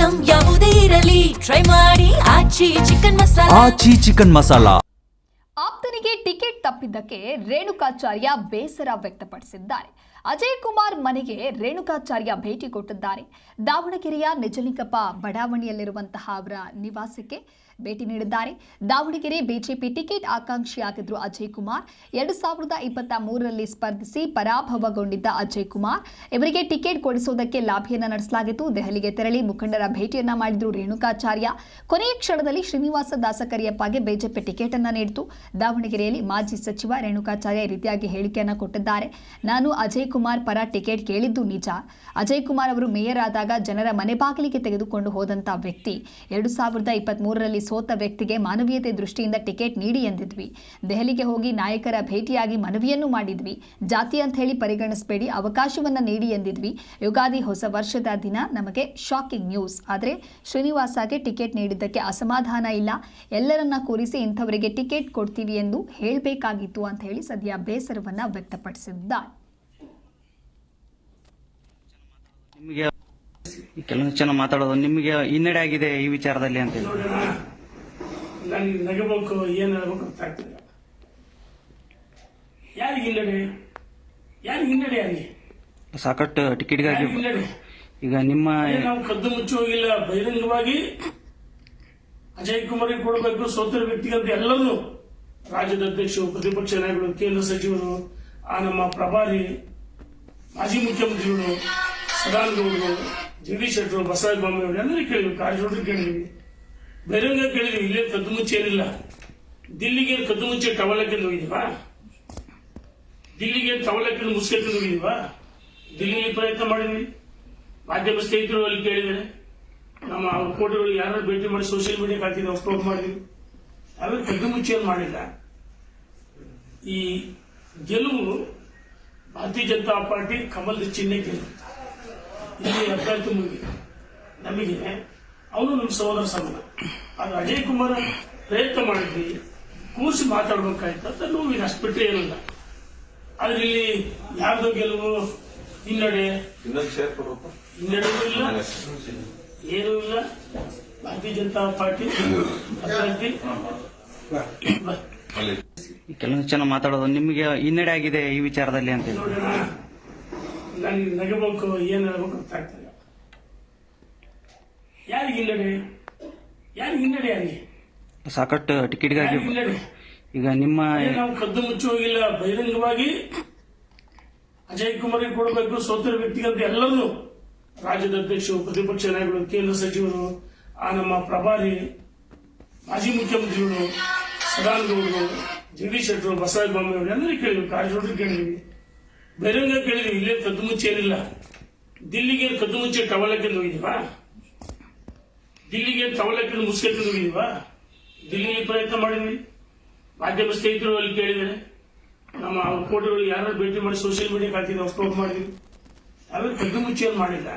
Item ಯಾವುದೇ ಇರಲಿ try ಮಾಡಿ ಆಚಿ ಚಿಕನ್ ಮಸಾಲಾ. ಆಪ್ತನಿಗೆ ಟಿಕೆಟ್ ತಪ್ಪಿದ್ದಕ್ಕೆ ರೇಣುಕಾಚಾರ್ಯ ಬೇಸರ ವ್ಯಕ್ತಪಡಿಸಿದ್ದಾರೆ. ಅಜಯ್ ಕುಮಾರ್ ಮನೆಗೆ ರೇಣುಕಾಚಾರ್ಯ ಭೇಟಿ ಕೊಟ್ಟಿದ್ದಾರೆ. ದಾವಣಗೆರೆಯ ನಿಜಲಿಂಗಪ್ಪ ಬಡಾವಣೆಯಲ್ಲಿರುವಂತಹ ಅವರ ನಿವಾಸಕ್ಕೆ ಭೇಟಿ ನೀಡಿದ್ದಾರೆ. ದಾವಣಗೆರೆ ಬಿಜೆಪಿ ಟಿಕೆಟ್ ಆಕಾಂಕ್ಷಿಯಾಗಿದ್ರು ಅಜಯ್ ಕುಮಾರ್ 2023ರಲ್ಲಿ ಸ್ಪರ್ಧಿಸಿ ಪರಾಭವಗೊಂಡಿದ್ದ ಅಜಯ್ ಕುಮಾರ್ ಇವರಿಗೆ ಟಿಕೆಟ್ ಕೊಡಿಸುವುದಕ್ಕೆ ಲಾಭಿಯನ್ನ ನಡೆಸಲಾಗಿತ್ತು. ದೆಹಲಿಗೆ ತೆರಳಿ ಮುಖಂಡರ ಭೇಟಿಯನ್ನ ಮಾಡಿದ್ರು ರೇಣುಕಾಚಾರ್ಯ. ಕೊನೆಯ ಕ್ಷಣದಲ್ಲಿ ಶ್ರೀನಿವಾಸ ದಾಸಕರಿಯಪ್ಪಗೆ ಬಿಜೆಪಿ ಟಿಕೆಟ್ ಅನ್ನ ನೀಡಿತು. ದಾವಣಗೆರೆಯಲ್ಲಿ ಮಾಜಿ ಸಚಿವ ರೇಣುಕಾಚಾರ್ಯ ಈ ರೀತಿಯಾಗಿ ಹೇಳಿಕೆಯನ್ನ ಕೊಟ್ಟಿದ್ದಾರೆ. ನಾನು ಅಜಯ್ ಕುಮಾರ್ ಪರ ಟಿಕೆಟ್ ಕೇಳಿದ್ದು ನಿಜ. ಅಜಯ್ ಕುಮಾರ್ ಅವರು ಮೇಯರ್ ಆದಾಗ ಜನರ ಮನೆ ಬಾಗಿಲಿಗೆ ತೆಗೆದುಕೊಂಡು ಹೋದಂತ ವ್ಯಕ್ತಿ. 2023ರಲ್ಲಿ ಸೋತ ವ್ಯಕ್ತಿಗೆ ಮಾನವೀಯತೆ ದೃಷ್ಟಿಯಿಂದ ಟಿಕೆಟ್ ನೀಡಿ ಎಂದಿದ್ವಿ. ದೆಹಲಿಗೆ ಹೋಗಿ ನಾಯಕರ ಭೇಟಿಯಾಗಿ ಮನವಿಯನ್ನು ಮಾಡಿದ್ವಿ. ಜಾತಿ ಅಂತ ಹೇಳಿ ಪರಿಗಣಿಸಬೇಡಿ, ಅವಕಾಶವನ್ನ ನೀಡಿ ಎಂದಿದ್ವಿ. ಯುಗಾದಿ ಹೊಸ ವರ್ಷದ ದಿನ ನಮಗೆ ಶಾಕಿಂಗ್ ನ್ಯೂಸ್. ಆದರೆ ಶ್ರೀನಿವಾಸಗೆ ಟಿಕೆಟ್ ನೀಡಿದ್ದಕ್ಕೆ ಅಸಮಾಧಾನ ಇಲ್ಲ. ಎಲ್ಲರನ್ನ ಕೂರಿಸಿ ಇಂಥವರಿಗೆ ಟಿಕೆಟ್ ಕೊಡ್ತೀವಿ ಎಂದು ಹೇಳಬೇಕಾಗಿತ್ತು ಅಂತ ಹೇಳಿ ಸದ್ಯ ಬೇಸರವನ್ನ ವ್ಯಕ್ತಪಡಿಸಿದ್ದಾರೆ. ನಿಮಗೆ ಕೆಲವೊಂದು ಜನ ಮಾತಾಡೋದು ನಿಮಗೆ ಹಿನ್ನಡೆ ಆಗಿದೆ ಈ ವಿಚಾರದಲ್ಲಿ ಅಂತ ಹೇಳಿ ನನಗೆ ನಗಬೇಕು ಏನು ಹೇಳ್ಬೇಕು ಗೊತ್ತಾಗ್ತಿಲ್ಲ. ಯಾರಿಗೆ ಹಿನ್ನಡೆ ಯಾರಿಗೆ ಸಾಕಷ್ಟು ಟಿಕೆಟ್ಗಾಗಿ ಈಗ ನಿಮ್ಮ ನಾವು ಕದ್ದು ಮುಚ್ಚಿ ಹೋಗಿಲ್ಲ. ಬಹಿರಂಗವಾಗಿ ಅಜಯ್ ಕುಮಾರ್ಗೆ ಕೊಡಬೇಕು. ಸೋತರ ವ್ಯಕ್ತಿಗಂತ ಎಲ್ಲರೂ ರಾಜ್ಯದ ಅಧ್ಯಕ್ಷರು, ಪ್ರತಿಪಕ್ಷ ನಾಯಕರು, ಕೇಂದ್ರ ಸಚಿವರು, ನಮ್ಮ ಪ್ರಭಾರಿ, ಮಾಜಿ ಮುಖ್ಯಮಂತ್ರಿಗಳು, ಸದಾನಂದಗೌಡರು, ಜಗದೀಶ್ ಶೆಟ್ಟರು, ಬಸವರಾಜ ಬೊಮ್ಮಾಯಿ ಎಲ್ಲರೂ ಕೇಳಿದ್ವಿ. ಕಾರಜೋಳರು ಕೇಳಿದ್ವಿ. ಬಹಿರಂಗ ಕೇಳಿದ್ವಿ. ಇಲ್ಲೇ ಕದ್ದು ಮುಚ್ಚಿ ಏನಿಲ್ಲ. ದಿಲ್ಲಿಗೆ ಕದ್ದು ಮುಚ್ಚಿ ಟವಲಕ್ಕೆಂದು ಹೋಗಿದೀವಾ? ದಿಲ್ಲಿಗೆ ಟವಲಕ್ಕೆಂದು ಮುಸ್ಕೆಂದು ಹೋಗಿದೀವಾ? ದಿಲ್ಲಿಲಿ ಪ್ರಯತ್ನ ಮಾಡಿದ್ವಿ. ಮಾಧ್ಯಮ ಸ್ನೇಹಿತರು ಅಲ್ಲಿ ಕೇಳಿದರೆ ನಮ್ಮ ಕೋಟೆಗಳು ಯಾರು ಭೇಟಿ ಮಾಡಿ ಸೋಷಿಯಲ್ ಮೀಡಿಯಾಕ್ಕೆ ಹಾಕಿದ್ರೆ ಅಪ್ಲೋಡ್ ಮಾಡಿದ್ವಿ. ಆದ್ರೆ ಕದ್ದು ಮುಚ್ಚಿಯನ್ನು ಮಾಡಿಲ್ಲ. ಈ ಗೆಲುವು ಭಾರತೀಯ ಜನತಾ ಪಾರ್ಟಿ ಕಮಲದ ಚಿಹ್ನೆ ಗೆಲುವು. ಇಲ್ಲಿ ಅಭ್ಯರ್ಥಿ ನಮಗೆ ಅವನು ನಮ್ಮ ಸಹೋದರ ಸಮಾನ. ಆದ್ರೆ ಅಜಯ್ ಕುಮಾರ್ ಪ್ರಯತ್ನ ಮಾಡಿದ್ವಿ, ಕೂರಿಸಿ ಮಾತಾಡ್ಬೇಕಾಯ್ತು ಅಂತ ನೋವಿಗೆ ಅಷ್ಟು ಬಿಟ್ಟರೆ ಏನಿಲ್ಲ. ಆದ್ರೆ ಇಲ್ಲಿ ಯಾರ್ದೋ ಗೆಲುವು ಹಿನ್ನಡೆ ಇಲ್ಲ, ಏನೂ ಇಲ್ಲ. ಭಾರತೀಯ ಜನತಾ ಪಾರ್ಟಿ ಅಭ್ಯರ್ಥಿ ಕೆಲವೊಂದು ಜನ ಮಾತಾಡೋದು ನಿಮಗೆ ಹಿನ್ನಡೆ ಆಗಿದೆ ಈ ವಿಚಾರದಲ್ಲಿ ಅಂತ ಹೇಳಿ ನನಗೆ ನಗಬೇಕು ಏನು ಹೇಳ್ಬೇಕು ಗೊತ್ತಾಗ್ತಿಲ್ಲ. ಯಾರಿಗೆ ಹಿನ್ನಡೆ ಸಾಕಷ್ಟು ಟಿಕೆಟ್ಗಾಗಿ ಈಗ ನಿಮ್ಮ ನಾವು ಕದ್ದು ಮುಚ್ಚಿ ಹೋಗಿಲ್ಲ. ಬಹಿರಂಗವಾಗಿ ಅಜಯ್ ಕುಮಾರ್ಗೆ ಕೊಡಬೇಕು. ಸೋತರ ವ್ಯಕ್ತಿಗಂತ ಎಲ್ಲರೂ ರಾಜ್ಯದ ಅಧ್ಯಕ್ಷರು, ಪ್ರತಿಪಕ್ಷ ನಾಯಕರು, ಕೇಂದ್ರ ಸಚಿವರು, ನಮ್ಮ ಪ್ರಭಾರಿ, ಮಾಜಿ ಮುಖ್ಯಮಂತ್ರಿಗಳು, ಸದಾನಂದಗೌಡರು, ಜಗದೀಶ್ ಶೆಟ್ಟರು, ಬಸವರಾಜ ಬೊಮ್ಮಾಯಿ ಎಲ್ಲರೂ ಕೇಳಿದ್ವಿ. ಕಾರಜೋಳರು ಕೇಳಿದ್ವಿ. ಬಹಿರಂಗ ಕೇಳಿದ್ವಿ. ಇಲ್ಲೇ ಕದ್ದು ಮುಚ್ಚಿ ಏನಿಲ್ಲ. ದಿಲ್ಲಿಗೆ ಕದ್ದು ಮುಚ್ಚಿ ಟವಲಕ್ಕೆಂದು ಹೋಗಿದೀವಾ? ದಿಲ್ಲಿಗೆ ಟವಲಕ್ಕೆಂದು ಮುಸ್ಕೆಂದು ಹೋಗಿದೀವಾ? ದಿಲ್ಲಿಲಿ ಪ್ರಯತ್ನ ಮಾಡಿದ್ವಿ. ಮಾಧ್ಯಮ ಸ್ನೇಹಿತರು ಅಲ್ಲಿ ಕೇಳಿದರೆ ನಮ್ಮ ಕೋಟೆಗಳು ಯಾರು ಭೇಟಿ ಮಾಡಿ ಸೋಷಿಯಲ್ ಮೀಡಿಯಾಕ್ಕೆ ಹಾಕಿದ್ರೆ ಅಪ್ಲೋಡ್ ಮಾಡಿದ್ವಿ. ಆದ್ರೆ ಕದ್ದು ಮುಚ್ಚಿಯನ್ನು ಮಾಡಿಲ್ಲ.